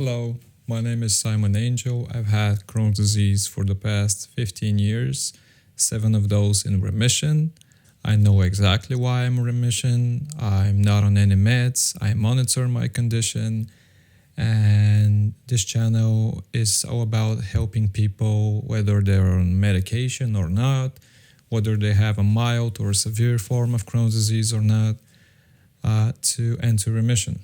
Hello, my name is Simon Angel. I've had Crohn's disease for the past 15 years, 7 of those in remission. I know exactly why I'm in remission. I'm not on any meds. I monitor my condition. And this channel is all about helping people, whether they're on medication or not, whether they have a mild or severe form of Crohn's disease or not, to enter remission.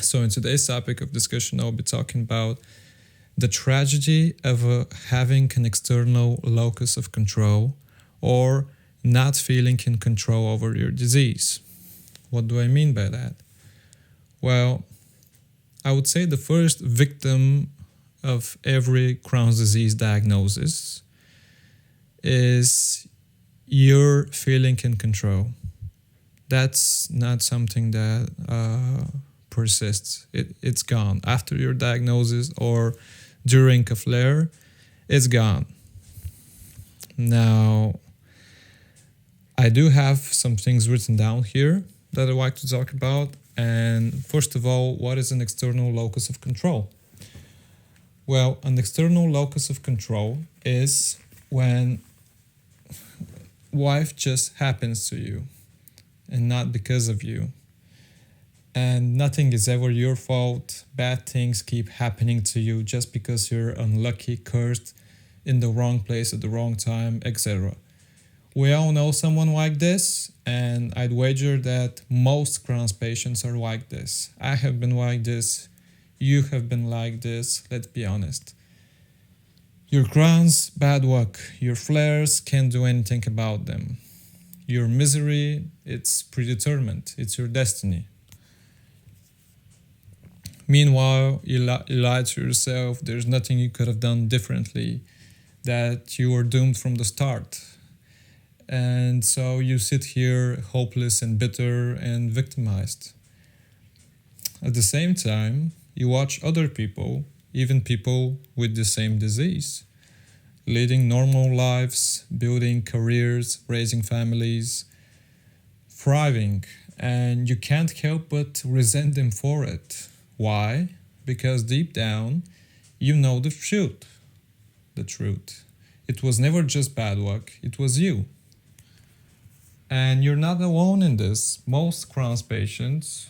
So in today's topic of discussion, I'll be talking about the tragedy of having an external locus of control or not feeling in control over your disease. What do I mean by that? Well, I would say the first victim of every Crohn's disease diagnosis is you're feeling in control. That's not something that persists. It's gone. After your diagnosis or during a flare, it's gone. Now, I do have some things written down here that I'd like to talk about. And first of all, what is an external locus of control? Well, an external locus of control is when life just happens to you and not because of you. And nothing is ever your fault. Bad things keep happening to you just because you're unlucky, cursed, in the wrong place at the wrong time, etc. We all know someone like this, and I'd wager that most Crohn's patients are like this. I have been like this. You have been like this. Let's be honest. Your Crohn's, bad luck. Your flares, can't do anything about them. Your misery, it's predetermined. It's your destiny. Meanwhile, you lied to yourself. There's nothing you could have done differently, that you were doomed from the start. And so you sit here hopeless and bitter and victimized. At the same time, you watch other people, even people with the same disease, leading normal lives, building careers, raising families, thriving, and you can't help but resent them for it. Why? Because deep down, you know the truth. The truth. It was never just bad luck, it was you. And you're not alone in this. Most Crohn's patients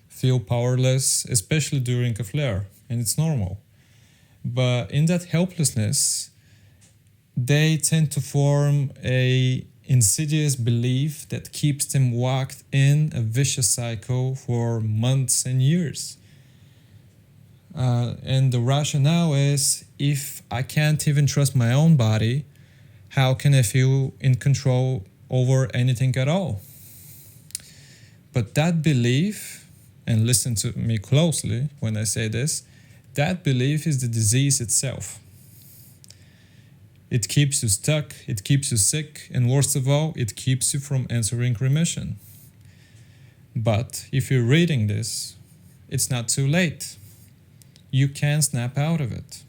feel powerless, especially during a flare, and it's normal. But in that helplessness, they tend to form a insidious belief that keeps them locked in a vicious cycle for months and years. And the rationale is, if I can't even trust my own body, how can I feel in control over anything at all? But that belief, and listen to me closely when I say this, that belief is the disease itself. It keeps you stuck, it keeps you sick, and worst of all, it keeps you from entering remission. But if you're reading this, it's not too late. You can snap out of it.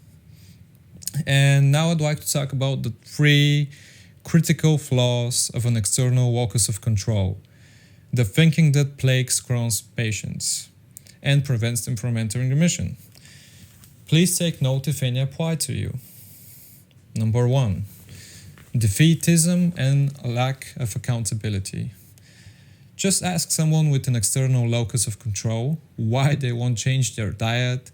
And now I'd like to talk about the 3 critical flaws of an external locus of control, the thinking that plagues Crohn's patients and prevents them from entering remission. Please take note if any apply to you. Number 1, defeatism and a lack of accountability. Just ask someone with an external locus of control why they won't change their diet,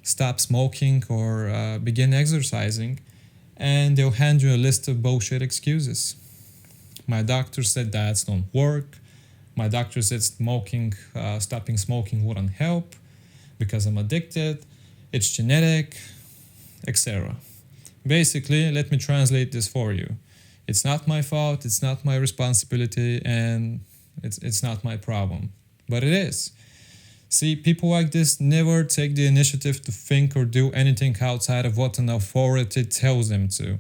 stop smoking, or begin exercising, and they'll hand you a list of bullshit excuses. My doctor said diets don't work. My doctor said stopping smoking wouldn't help because I'm addicted. It's genetic, etc. Basically, let me translate this for you. It's not my fault, it's not my responsibility, and it's not my problem. But it is. See, people like this never take the initiative to think or do anything outside of what an authority tells them to.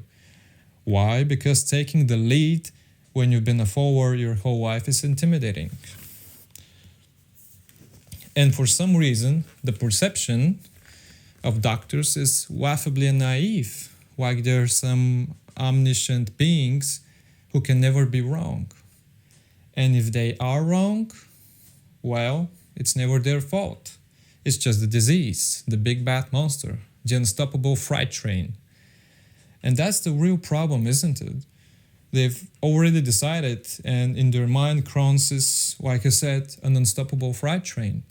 Why? Because taking the lead when you've been a follower your whole life is intimidating. And for some reason, the perception of doctors is laughably naive, like they're some omniscient beings who can never be wrong. And if they are wrong, well, it's never their fault. It's just the disease, the big bad monster, the unstoppable freight train. And that's the real problem, isn't it? They've already decided, and in their mind, Crohn's is, like I said, an unstoppable freight train.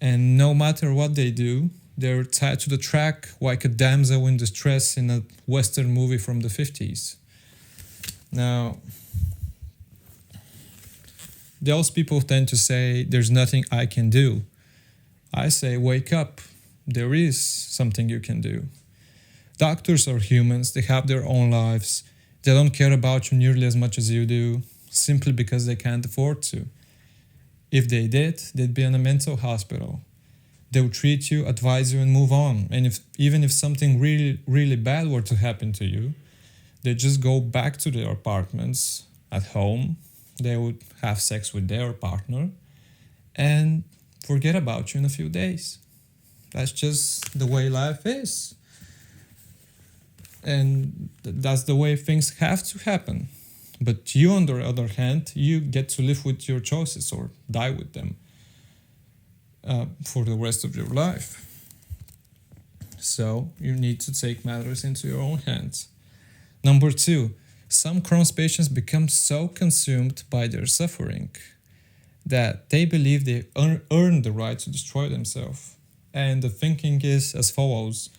And no matter what they do, they're tied to the track like a damsel in distress in a Western movie from the 50s. Now, those people tend to say, there's nothing I can do. I say, wake up. There is something you can do. Doctors are humans. They have their own lives. They don't care about you nearly as much as you do, simply because they can't afford to. If they did, they'd be in a mental hospital. They'll treat you, advise you, and move on. And even if something really, really bad were to happen to you, they just go back to their apartments at home. They would have sex with their partner and forget about you in a few days. That's just the way life is. And that's the way things have to happen. But you, on the other hand, you get to live with your choices or die with them for the rest of your life. So you need to take matters into your own hands. Number 2, some Crohn's patients become so consumed by their suffering that they believe they earn the right to destroy themselves. And the thinking is as follows.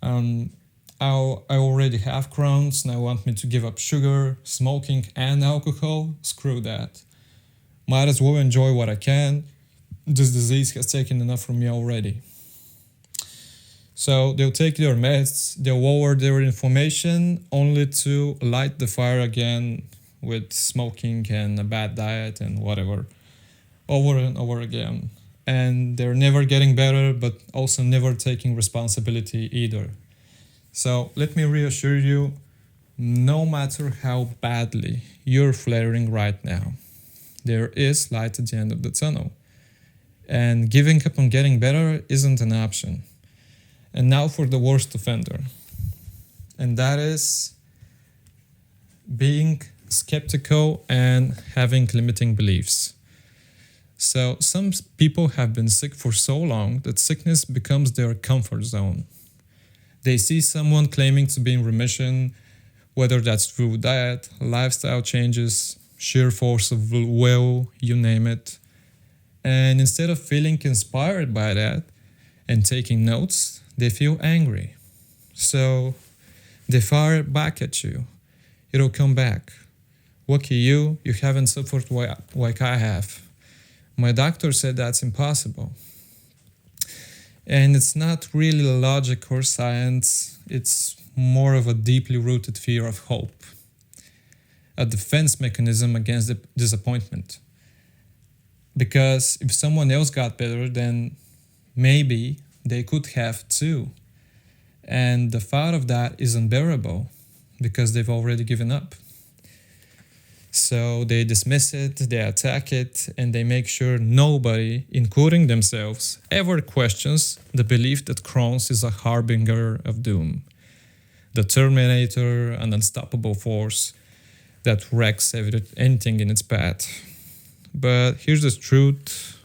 I already have Crohn's, now want me to give up sugar, smoking, and alcohol? Screw that. Might as well enjoy what I can. This disease has taken enough from me already. So they'll take their meds, they'll lower their inflammation only to light the fire again with smoking and a bad diet and whatever, over and over again. And they're never getting better, but also never taking responsibility either. So let me reassure you, no matter how badly you're flaring right now, there is light at the end of the tunnel. And giving up on getting better isn't an option. And now for the worst offender. And that is being skeptical and having limiting beliefs. So some people have been sick for so long that sickness becomes their comfort zone. They see someone claiming to be in remission, whether that's through diet, lifestyle changes, sheer force of will, you name it. And instead of feeling inspired by that and taking notes, they feel angry. So they fire back at you. It'll come back. Lucky you haven't suffered like I have. My doctor said that's impossible. And it's not really logic or science, it's more of a deeply rooted fear of hope. A defense mechanism against disappointment. Because if someone else got better, then maybe they could have too. And the thought of that is unbearable because they've already given up. So they dismiss it, they attack it, and they make sure nobody, including themselves, ever questions the belief that Crohn's is a harbinger of doom. The Terminator, an unstoppable force that wrecks anything in its path. But here's the truth.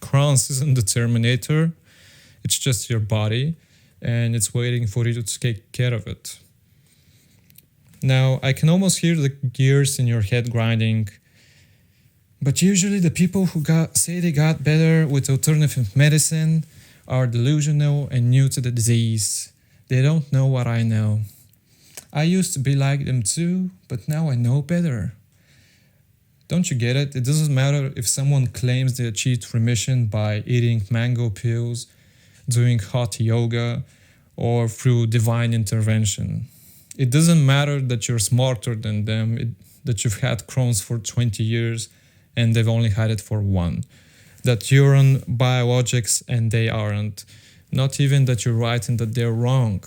Crohn's isn't the Terminator. It's just your body, and it's waiting for you to take care of it. Now, I can almost hear the gears in your head grinding, but usually the people who say they got better with alternative medicine are delusional and new to the disease. They don't know what I know. I used to be like them too, but now I know better. Don't you get it? It doesn't matter if someone claims they achieved remission by eating mango pills, doing hot yoga, or through divine intervention. It doesn't matter that you're smarter than them, that you've had Crohn's for 20 years and they've only had it for 1. That you're on biologics and they aren't. Not even that you're right and that they're wrong.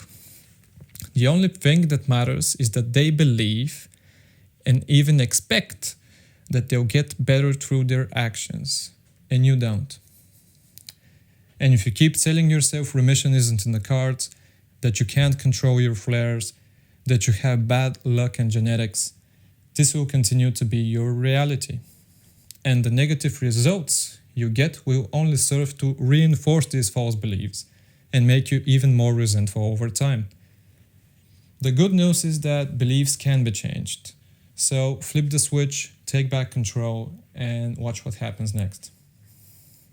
The only thing that matters is that they believe and even expect that they'll get better through their actions, and you don't. And if you keep telling yourself remission isn't in the cards, that you can't control your flares, that you have bad luck and genetics, this will continue to be your reality. And the negative results you get will only serve to reinforce these false beliefs and make you even more resentful over time. The good news is that beliefs can be changed. So flip the switch, take back control, and watch what happens next.